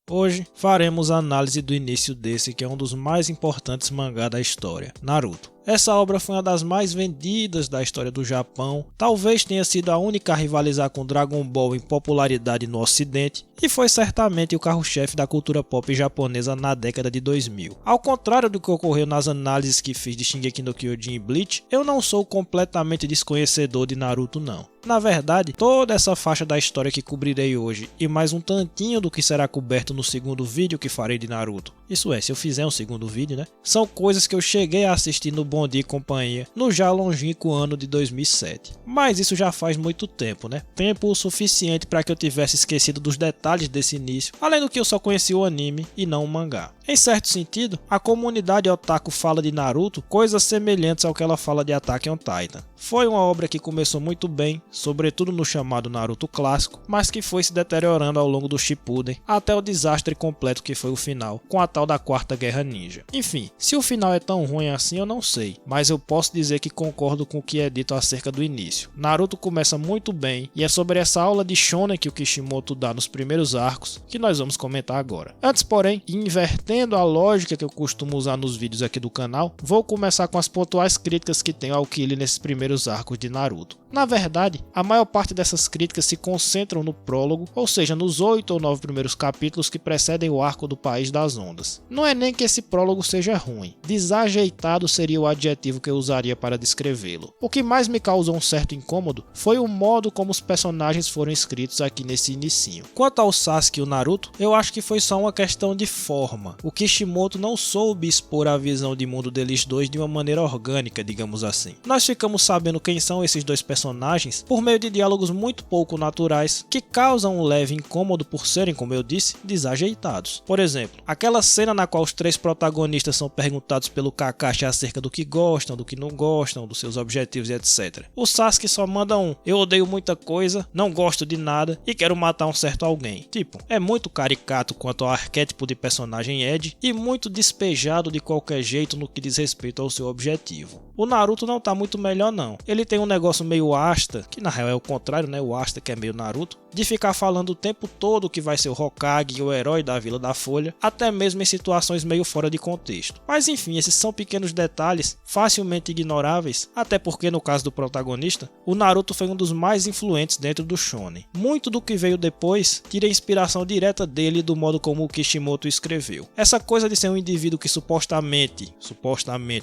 Hoje faremos a análise do início desse que é um dos mais importantes mangá da história, Naruto. Essa obra foi uma das mais vendidas da história do Japão, talvez tenha sido a única a rivalizar com Dragon Ball em popularidade no ocidente, e foi certamente o carro-chefe da cultura pop japonesa na década de 2000. Ao contrário do que ocorreu nas análises que fiz de Shingeki no Kyojin e Bleach, eu não sou completamente desconhecedor de Naruto não. Na verdade, toda essa faixa da história que cobrirei hoje, e mais um tantinho do que será coberto no segundo vídeo que farei de Naruto, isso é, se eu fizer um segundo vídeo, né? São coisas que eu cheguei a assistir no Bom Dia e Companhia, no já longínquo ano de 2007. Mas isso já faz muito tempo, né? Tempo o suficiente para que eu tivesse esquecido dos detalhes desse início, além do que eu só conheci o anime e não o mangá. Em certo sentido, a comunidade otaku fala de Naruto coisas semelhantes ao que ela fala de Attack on Titan. Foi uma obra que começou muito bem, sobretudo no chamado Naruto clássico, mas que foi se deteriorando ao longo do Shippuden, até o desastre completo que foi o final, com a tal da Quarta Guerra Ninja. Enfim, se o final é tão ruim assim eu não sei, mas eu posso dizer que concordo com o que é dito acerca do início. Naruto começa muito bem, e é sobre essa aula de shonen que o Kishimoto dá nos primeiros arcos, que nós vamos comentar agora. Antes, porém, invertendo a lógica que eu costumo usar nos vídeos aqui do canal, vou começar com as pontuais críticas que tenho ao Killer nesses primeiros arcos de Naruto. Na verdade, a maior parte dessas críticas se concentram no prólogo, ou seja, nos 8 ou 9 primeiros capítulos que precedem o arco do País das Ondas. Não é nem que esse prólogo seja ruim, desajeitado seria o adjetivo que eu usaria para descrevê-lo. O que mais me causou um certo incômodo foi o modo como os personagens foram escritos aqui nesse inicinho. Quanto ao Sasuke e o Naruto, eu acho que foi só uma questão de forma. O Kishimoto não soube expor a visão de mundo deles dois de uma maneira orgânica, digamos assim. Nós ficamos sabendo quem são esses dois personagens por meio de diálogos muito pouco naturais que causam um leve incômodo por serem, como eu disse, desajeitados. Por exemplo, aquela cena na qual os três protagonistas são perguntados pelo Kakashi acerca do que gostam, do que não gostam, dos seus objetivos e etc. O Sasuke só manda um "eu odeio muita coisa, não gosto de nada e quero matar um certo alguém". Tipo, é muito caricato quanto ao arquétipo de personagem Ed e muito despejado de qualquer jeito no que diz respeito ao seu objetivo. O Naruto não tá muito melhor não. Ele tem um negócio meio Asta, que na real é o contrário, né? O Asta que é meio Naruto, de ficar falando o tempo todo que vai ser o Hokage, o herói da Vila da Folha, até mesmo em situações meio fora de contexto. Mas enfim, esses são pequenos detalhes facilmente ignoráveis, até porque no caso do protagonista, o Naruto foi um dos mais influentes dentro do shonen. Muito do que veio depois tira inspiração direta dele e do modo como o Kishimoto escreveu. Essa coisa de ser um indivíduo que supostamente,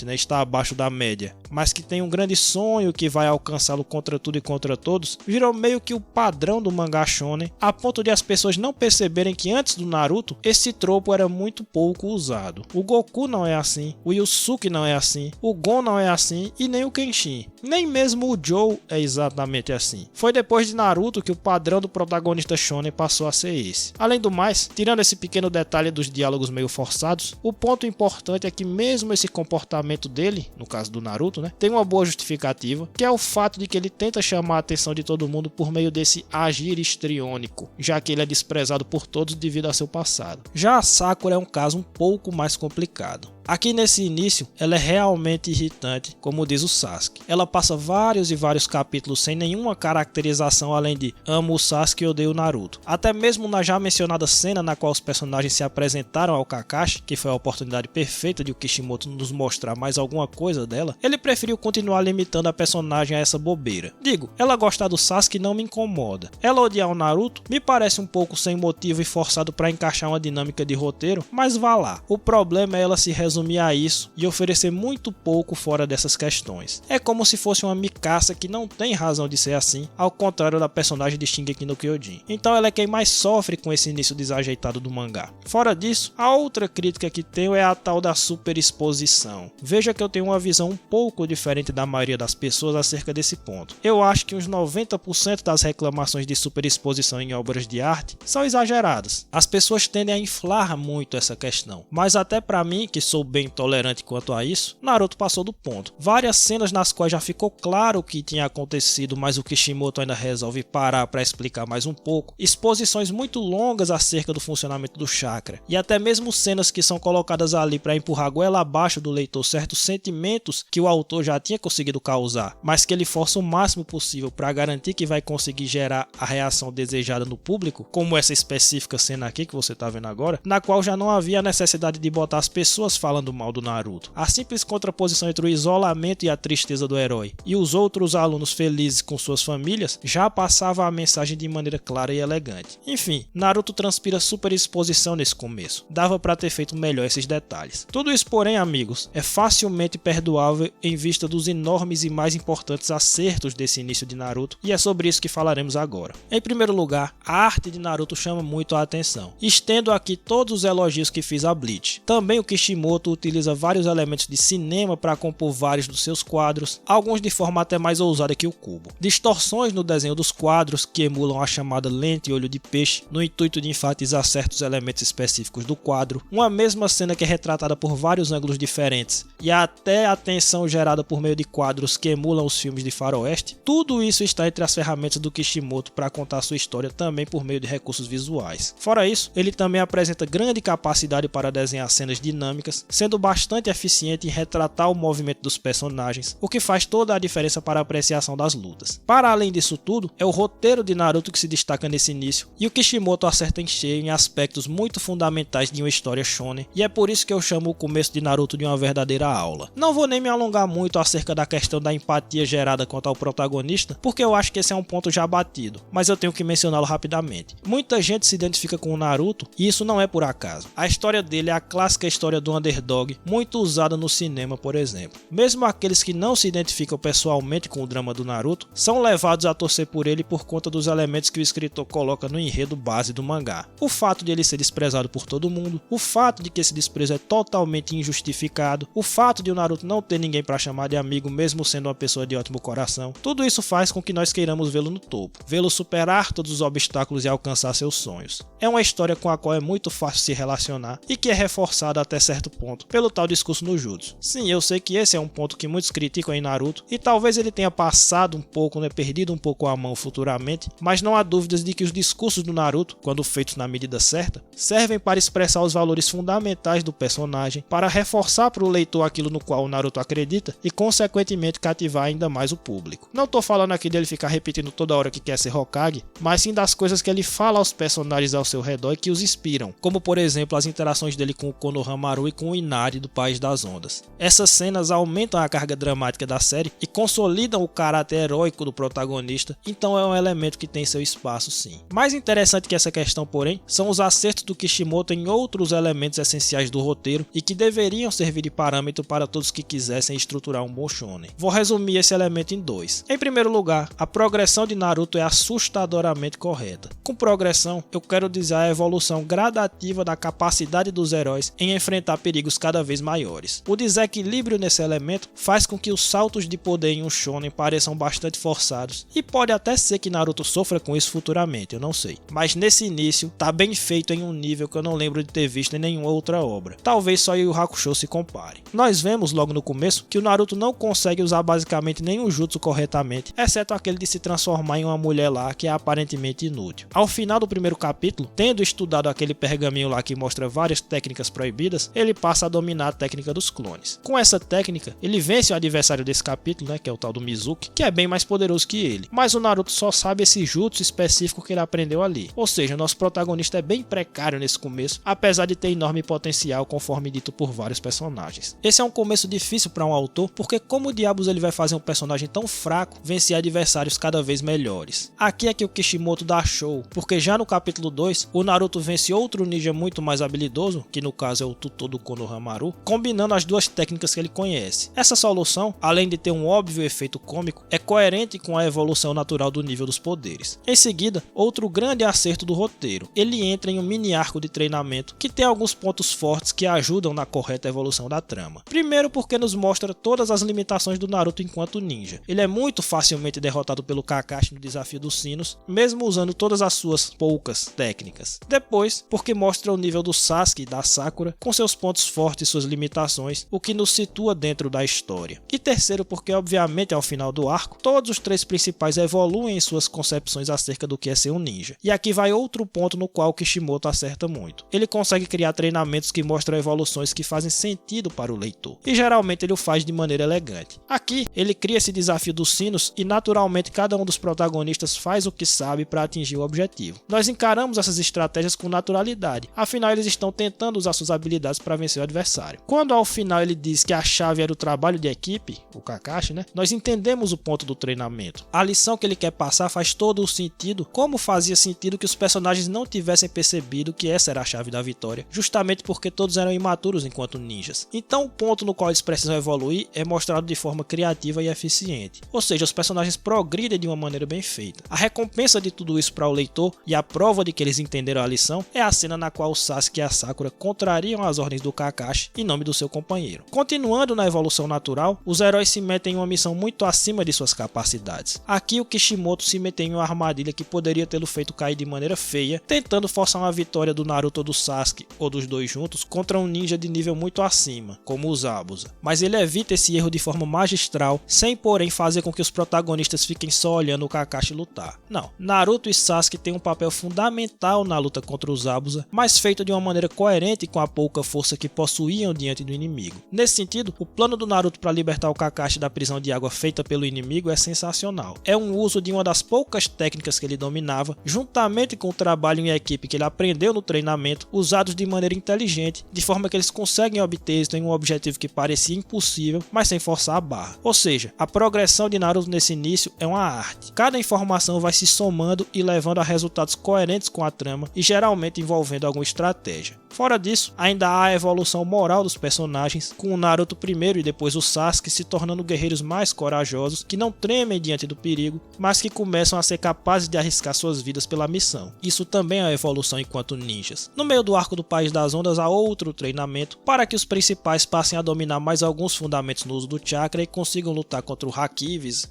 né, está abaixo da média, mas que tem um grande sonho que vai alcançá-lo contra tudo e contra todos, virou meio que o padrão do mangá shonen, a ponto de as pessoas não perceberem que antes do Naruto, esse tropo era muito pouco usado. O Goku não é assim, o Yusuke não é assim, o Gon não é assim e nem o Kenshin. Nem mesmo o Joe é exatamente assim. Foi depois de Naruto que o padrão do protagonista shonen passou a ser esse. Além do mais, tirando esse pequeno detalhe dos diálogos meio forçados, o ponto importante é que mesmo esse comportamento dele, no caso do Naruto, né, tem uma boa justificativa, que é o fato de que ele tenta chamar a atenção de todo mundo por meio desse agir histriônico, já que ele é desprezado por todos devido a seu passado. Já a Sakura é um caso um pouco mais complicado. Aqui nesse início, ela é realmente irritante, como diz o Sasuke. Ela passa vários e vários capítulos sem nenhuma caracterização além de amo o Sasuke e odeio o Naruto. Até mesmo na já mencionada cena na qual os personagens se apresentaram ao Kakashi, que foi a oportunidade perfeita de o Kishimoto nos mostrar mais alguma coisa dela, ele preferiu continuar limitando a personagem a essa bobeira. Digo, ela gostar do Sasuke não me incomoda. Ela odiar o Naruto me parece um pouco sem motivo e forçado para encaixar uma dinâmica de roteiro, mas vá lá. O problema é ela se resumir a isso e oferecer muito pouco fora dessas questões. É como se fosse uma Mikasa que não tem razão de ser assim, ao contrário da personagem de Shingeki no Kyojin. Então ela é quem mais sofre com esse início desajeitado do mangá. Fora disso, a outra crítica que tenho é a tal da superexposição. Veja que eu tenho uma visão um pouco diferente da maioria das pessoas acerca desse ponto. Eu acho que uns 90% das reclamações de superexposição em obras de arte são exageradas. As pessoas tendem a inflar muito essa questão, mas até para mim, que sou sou bem intolerante quanto a isso, Naruto passou do ponto. Várias cenas nas quais já ficou claro o que tinha acontecido, mas o Kishimoto ainda resolve parar para explicar mais um pouco. Exposições muito longas acerca do funcionamento do chakra, e até mesmo cenas que são colocadas ali para empurrar goela abaixo do leitor certos sentimentos que o autor já tinha conseguido causar, mas que ele força o máximo possível para garantir que vai conseguir gerar a reação desejada no público, como essa específica cena aqui que você está vendo agora, na qual já não havia a necessidade de botar as pessoas falando mal do Naruto. A simples contraposição entre o isolamento e a tristeza do herói e os outros alunos felizes com suas famílias já passava a mensagem de maneira clara e elegante. Enfim, Naruto transpira super exposição nesse começo. Dava para ter feito melhor esses detalhes. Tudo isso, porém, amigos, é facilmente perdoável em vista dos enormes e mais importantes acertos desse início de Naruto, e é sobre isso que falaremos agora. Em primeiro lugar, a arte de Naruto chama muito a atenção. Estendo aqui todos os elogios que fiz a Bleach. Também o Kishimoto utiliza vários elementos de cinema para compor vários dos seus quadros, alguns de forma até mais ousada que o Kubo. Distorções no desenho dos quadros que emulam a chamada lente olho de peixe, no intuito de enfatizar certos elementos específicos do quadro, uma mesma cena que é retratada por vários ângulos diferentes, e até a tensão gerada por meio de quadros que emulam os filmes de faroeste, tudo isso está entre as ferramentas do Kishimoto para contar sua história também por meio de recursos visuais. Fora isso, ele também apresenta grande capacidade para desenhar cenas dinâmicas, sendo bastante eficiente em retratar o movimento dos personagens, o que faz toda a diferença para a apreciação das lutas. Para além disso tudo, é o roteiro de Naruto que se destaca nesse início, e o Kishimoto acerta em cheio em aspectos muito fundamentais de uma história shonen, e é por isso que eu chamo o começo de Naruto de uma verdadeira aula. Não vou nem me alongar muito acerca da questão da empatia gerada quanto ao protagonista, porque eu acho que esse é um ponto já batido, mas eu tenho que mencioná-lo rapidamente. Muita gente se identifica com o Naruto, e isso não é por acaso. A história dele é a clássica história do underdog, muito usada no cinema, por exemplo. Mesmo aqueles que não se identificam pessoalmente com o drama do Naruto, são levados a torcer por ele por conta dos elementos que o escritor coloca no enredo base do mangá. O fato de ele ser desprezado por todo mundo, o fato de que esse desprezo é totalmente injustificado, o fato de o Naruto não ter ninguém para chamar de amigo mesmo sendo uma pessoa de ótimo coração, tudo isso faz com que nós queiramos vê-lo no topo, vê-lo superar todos os obstáculos e alcançar seus sonhos. É uma história com a qual é muito fácil se relacionar e que é reforçada até certo ponto pelo tal discurso no Jutsu. Sim, eu sei que esse é um ponto que muitos criticam em Naruto e talvez ele tenha passado um pouco, perdido um pouco a mão futuramente, mas não há dúvidas de que os discursos do Naruto, quando feitos na medida certa, servem para expressar os valores fundamentais do personagem, para reforçar para o leitor aquilo no qual o Naruto acredita e consequentemente cativar ainda mais o público. Não tô falando aqui dele ficar repetindo toda hora que quer ser Hokage, mas sim das coisas que ele fala aos personagens ao seu redor e que os inspiram, como por exemplo as interações dele com o Konohamaru e com o Inari do País das Ondas. Essas cenas aumentam a carga dramática da série e consolidam o caráter heróico do protagonista, então é um elemento que tem seu espaço sim. Mais interessante que essa questão, porém, são os acertos do Kishimoto em outros elementos essenciais do roteiro e que deveriam servir de parâmetro para todos que quisessem estruturar um bom shonen. Vou resumir esse elemento em dois. Em primeiro lugar, a progressão de Naruto é assustadoramente correta. Com progressão, eu quero dizer a evolução gradativa da capacidade dos heróis em enfrentar perigos cada vez maiores. O desequilíbrio nesse elemento faz com que os saltos de poder em um shonen pareçam bastante forçados, e pode até ser que Naruto sofra com isso futuramente, eu não sei. Mas nesse início, tá bem feito em um nível que eu não lembro de ter visto em nenhuma outra obra. Talvez só Yu Yu Hakusho se compare. Nós vemos logo no começo que o Naruto não consegue usar basicamente nenhum jutsu corretamente, exceto aquele de se transformar em uma mulher lá que é aparentemente inútil. Ao final do primeiro capítulo, tendo estudado aquele pergaminho lá que mostra várias técnicas proibidas, ele passa a dominar a técnica dos clones. Com essa técnica, ele vence o adversário desse capítulo, que é o tal do Mizuki, que é bem mais poderoso que ele. Mas o Naruto só sabe esse jutsu específico que ele aprendeu ali. Ou seja, nosso protagonista é bem precário nesse começo, apesar de ter enorme potencial, conforme dito por vários personagens. Esse é um começo difícil para um autor, porque como diabos ele vai fazer um personagem tão fraco vencer adversários cada vez melhores? Aqui é que o Kishimoto dá show, porque já no capítulo 2, o Naruto vence outro ninja muito mais habilidoso, que no caso é o tutor do Konohamaru, combinando as duas técnicas que ele conhece. Essa solução, além de ter um óbvio efeito cômico, é coerente com a evolução natural do nível dos poderes. Em seguida, outro grande acerto do roteiro. Ele entra em um mini arco de treinamento que tem alguns pontos fortes que ajudam na correta evolução da trama. Primeiro porque nos mostra todas as limitações do Naruto enquanto ninja. Ele é muito facilmente derrotado pelo Kakashi no desafio dos sinos, mesmo usando todas as suas poucas técnicas. Depois, porque mostra o nível do Sasuke e da Sakura com seus pontos fortes e suas limitações, o que nos situa dentro da história. E terceiro, porque obviamente ao final do arco, todos os três principais evoluem em suas concepções acerca do que é ser um ninja. E aqui vai outro ponto no qual Kishimoto acerta muito. Ele consegue criar treinamentos que mostram evoluções que fazem sentido para o leitor, e geralmente ele o faz de maneira elegante. Aqui, ele cria esse desafio dos sinos e naturalmente cada um dos protagonistas faz o que sabe para atingir o objetivo. Nós encaramos essas estratégias com naturalidade, afinal eles estão tentando usar suas habilidades para vencer o adversário. Quando ao final ele diz que a chave era o trabalho de equipe, o Kakashi, nós entendemos o ponto do treinamento. A lição que ele quer passar faz todo o sentido, como fazia sentido que os personagens não tivessem percebido que essa era a chave da vitória, justamente porque todos eram imaturos enquanto ninjas. Então o ponto no qual eles precisam evoluir é mostrado de forma criativa e eficiente, ou seja, os personagens progridem de uma maneira bem feita. A recompensa de tudo isso para o leitor e a prova de que eles entenderam a lição é a cena na qual o Sasuke e a Sakura contrariam as ordens do Kakashi em nome do seu companheiro. Continuando na evolução natural, os heróis se metem em uma missão muito acima de suas capacidades. Aqui o Kishimoto se meteu em uma armadilha que poderia tê-lo feito cair de maneira feia, tentando forçar uma vitória do Naruto ou do Sasuke, ou dos dois juntos, contra um ninja de nível muito acima, como o Zabuza. Mas ele evita esse erro de forma magistral, sem porém fazer com que os protagonistas fiquem só olhando o Kakashi lutar. Não, Naruto e Sasuke têm um papel fundamental na luta contra o Zabuza, mas feito de uma maneira coerente com a pouca força que possuíam diante do inimigo. Nesse sentido, o plano do Naruto para libertar o Kakashi da prisão de água feita pelo inimigo é sensacional. É um uso de uma das poucas técnicas que ele dominava, juntamente com o trabalho em equipe que ele aprendeu no treinamento, usados de maneira inteligente, de forma que eles conseguem obter êxito em um objetivo que parecia impossível, mas sem forçar a barra. Ou seja, a progressão de Naruto nesse início é uma arte. Cada informação vai se somando e levando a resultados coerentes com a trama e geralmente envolvendo alguma estratégia. Fora disso, ainda há a evolução moral dos personagens, com o Naruto primeiro e depois o Sasuke se tornando guerreiros mais corajosos, que não tremem diante do perigo, mas que começam a ser capazes de arriscar suas vidas pela missão. Isso também é a evolução enquanto ninjas. No meio do arco do País das Ondas há outro treinamento, para que os principais passem a dominar mais alguns fundamentos no uso do chakra e consigam lutar contra o Hakivis,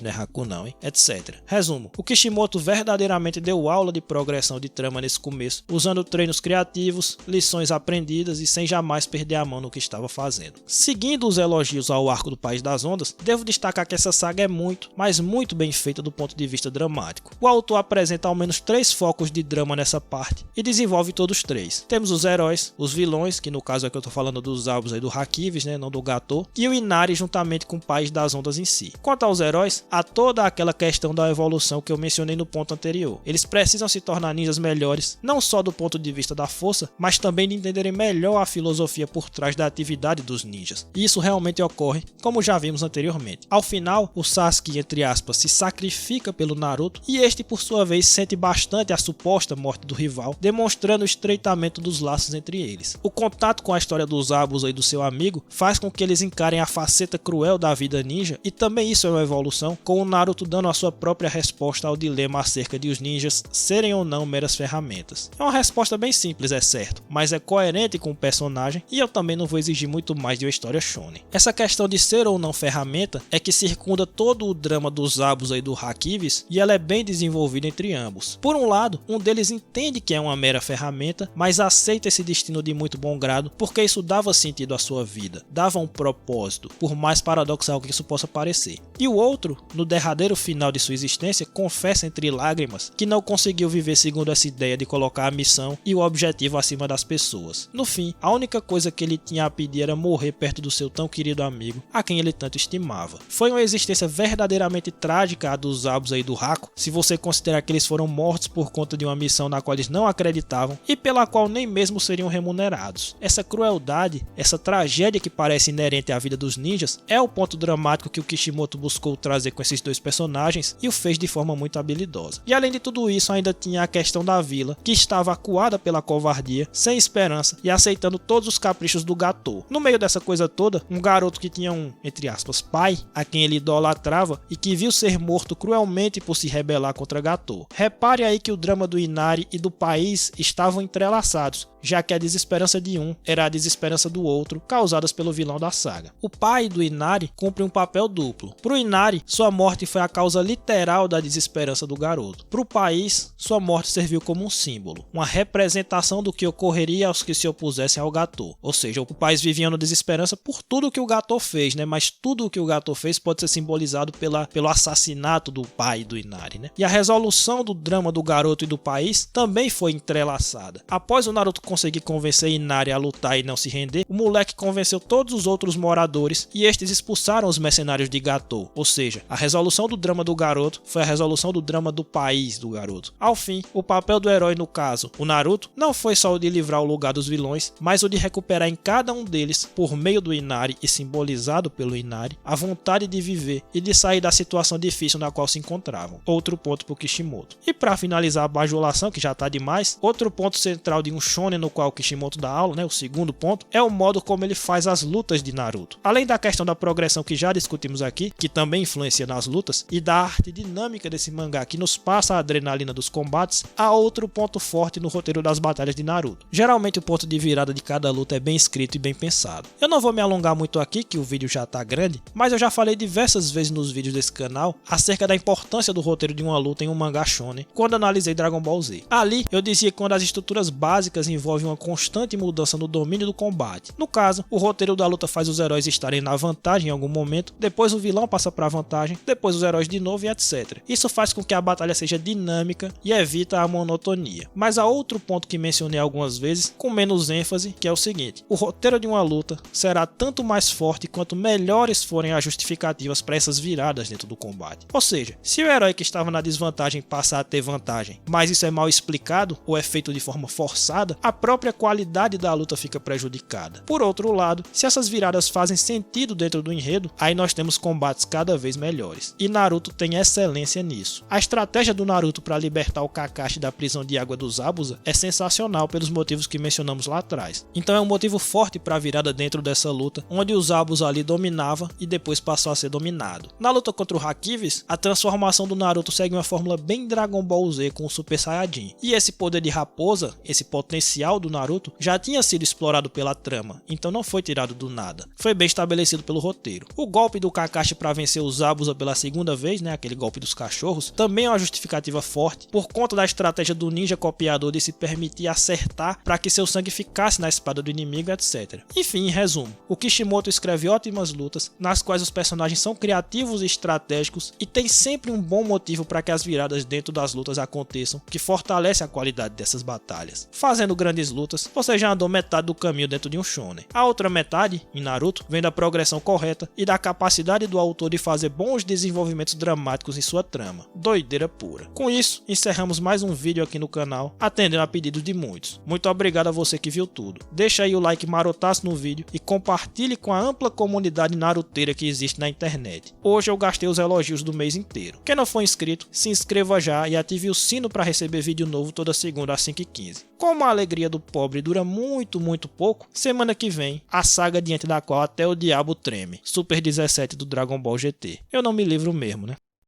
não é Haku não, etc. Resumo, o Kishimoto verdadeiramente deu aula de progressão de trama nesse começo, usando treinos criativos, lições aprendidas e sem jamais perder a mão no que estava fazendo. Seguindo os elogios ao arco do País das Ondas, devo destacar que essa saga é muito, mas muito bem feita do ponto de vista dramático. O autor apresenta ao menos 3 focos de drama nessa parte e desenvolve todos 3. Temos os heróis, os vilões, que no caso é que eu estou falando dos Zabuza e do Hakivis, não do Gato, e o Inari juntamente com o País das Ondas em si. Quanto aos heróis, há toda aquela questão da evolução que eu mencionei no ponto anterior. Eles precisam se tornar ninjas melhores, não só do ponto de vista da força, mas também de entenderem melhor a filosofia por trás da atividade dos ninjas. E isso realmente ocorre, como já vimos anteriormente. Ao final, o Sasuke, entre aspas, se sacrifica pelo Naruto e este, por sua vez, sente bastante a suposta morte do rival, demonstrando o estreitamento dos laços entre eles. O contato com a história dos Zabuza e do seu amigo faz com que eles encarem a faceta cruel da vida ninja, e também isso é uma evolução, com o Naruto dando a sua própria resposta ao dilema acerca de os ninjas serem ou não meras ferramentas. É uma resposta bem simples, é certo, mas é coerente com o personagem e eu também não vou exigir muito mais de uma história shonen. Essa questão de ser ou não ferramenta é que circunda todo o drama dos Zabuza e do Hakivis e ela é bem desenvolvida entre ambos. Por um lado, um deles entende que é uma mera ferramenta, mas aceita esse destino de muito bom grado porque isso dava sentido à sua vida, dava um propósito, por mais paradoxal que isso possa parecer. E o outro, no derradeiro final de sua existência, confessa entre lágrimas que não conseguiu viver segundo essa ideia de colocar a missão e o objetivo acima das pessoas. No fim, a única coisa que ele tinha a pedir era morrer perto do seu tão querido amigo, a quem ele tanto estimava. Foi uma existência verdadeiramente trágica a dos Zabuza e do Haku, se você considerar que eles foram mortos por conta de uma missão na qual eles não acreditavam e pela qual nem mesmo seriam remunerados. Essa crueldade, essa tragédia que parece inerente à vida dos ninjas, é o ponto dramático que o Kishimoto buscou trazer com esses dois personagens e o fez de forma muito habilidosa. E além de tudo isso, ainda tinha a questão da vila, que estava acuada pela covardia, sem esperança e aceitando todos os caprichos do Gato. No meio dessa coisa toda, um garoto que tinha um, entre aspas, pai, a quem ele idolatrava e que viu ser morto cruelmente por se rebelar contra Gato. Repare aí que o drama do Inari e do país estavam entrelaçados, já que a desesperança de um era a desesperança do outro, causadas pelo vilão da saga. O pai do Inari cumpre um papel duplo. Pro Inari, sua morte foi a causa literal da desesperança do garoto. Pro país, sua morte serviu como um símbolo, uma representação do que ocorreria aos que se opusessem ao Gatou. Ou seja, o país vivia na desesperança por tudo que o Gatou fez, né? Mas tudo o que o Gatou fez pode ser simbolizado pelo assassinato do pai do Inari, né? E a resolução do drama do garoto e do país também foi entrelaçada. Após o Naruto conseguir convencer Inari a lutar e não se render, o moleque convenceu todos os outros moradores e estes expulsaram os mercenários de Gatou. Ou seja, a resolução do drama do garoto foi a resolução do drama do país do garoto. Ao fim, o papel do herói, no caso, o Naruto, não foi só o de livrar o lugar dos vilões, mas o de recuperar em cada um deles, por meio do Inari e simbolizado pelo Inari, a vontade de viver e de sair da situação difícil na qual se encontravam. Outro ponto pro Kishimoto. E para finalizar a bajulação, que já tá demais, outro ponto central de um shonen no qual o Kishimoto dá aula, né, o segundo ponto, é o modo como ele faz as lutas de Naruto. Além da questão da progressão que já discutimos aqui, que também influencia nas lutas, e da arte dinâmica desse mangá que nos passa a adrenalina dos combates, há outro ponto forte no roteiro das batalhas de Naruto. Geralmente o ponto de virada de cada luta é bem escrito e bem pensado. Eu não vou me alongar muito aqui, que o vídeo já tá grande, mas eu já falei diversas vezes nos vídeos desse canal acerca da importância do roteiro de uma luta em um mangá shonen, quando analisei Dragon Ball Z. Ali, eu dizia que quando as estruturas básicas envolvem uma constante mudança no domínio do combate. No caso, o roteiro da luta faz os heróis estarem na vantagem em algum momento, depois o vilão passa para a vantagem, depois os heróis de novo e etc. Isso faz com que a batalha seja dinâmica e evita a monotonia. Mas há outro ponto que mencionei algumas vezes, com menos ênfase, que é o seguinte: o roteiro de uma luta será tanto mais forte quanto melhores forem as justificativas para essas viradas dentro do combate. Ou seja, se o herói que estava na desvantagem passar a ter vantagem, mas isso é mal explicado ou é feito de forma forçada, a própria qualidade da luta fica prejudicada. Por outro lado, se essas viradas fazem sentido dentro do enredo, aí nós temos combates cada vez melhores. E Naruto tem excelência nisso. A estratégia do Naruto para libertar o Kakashi da prisão de água dos Zabuza é sensacional pelos motivos que mencionamos lá atrás. Então é um motivo forte para a virada dentro dessa luta, onde o Zabuza ali dominava e depois passou a ser dominado. Na luta contra o Hakivis, a transformação do Naruto segue uma fórmula bem Dragon Ball Z com o Super Saiyajin. E esse poder de raposa, esse potencial do Naruto, já tinha sido explorado pela trama, então não foi tirado do nada. Foi bem estabelecido pelo roteiro. O golpe do Kakashi para vencer os Zabuza pela segunda vez, né, aquele golpe dos cachorros, também é uma justificativa forte por conta da estratégia do ninja copiador de se permitir acertar para que seu sangue ficasse na espada do inimigo, etc. Enfim, em resumo, o Kishimoto escreve ótimas lutas, nas quais os personagens são criativos e estratégicos e tem sempre um bom motivo para que as viradas dentro das lutas aconteçam, que fortalece a qualidade dessas batalhas. Fazendo grandes lutas, você já andou metade do caminho dentro de um shonen. A outra metade, em Naruto, vem da progressão correta e da capacidade do autor de fazer bons desenvolvimentos dramáticos em sua trama. Doideira pura. Com isso, encerramos mais um vídeo aqui no canal, atendendo a pedidos de muitos. Muito obrigado a você que viu tudo. Deixa aí o like marotaço no vídeo e compartilhe com a ampla comunidade naruteira que existe na internet. Hoje eu gastei os elogios do mês inteiro. Quem não for inscrito, se inscreva já e ative o sino para receber vídeo novo toda segunda às 5h15. Como a alegria do pobre dura muito pouco, semana que vem, a saga diante da qual até o diabo treme. Super 17 do Dragon Ball GT. Eu não me livro mesmo, né?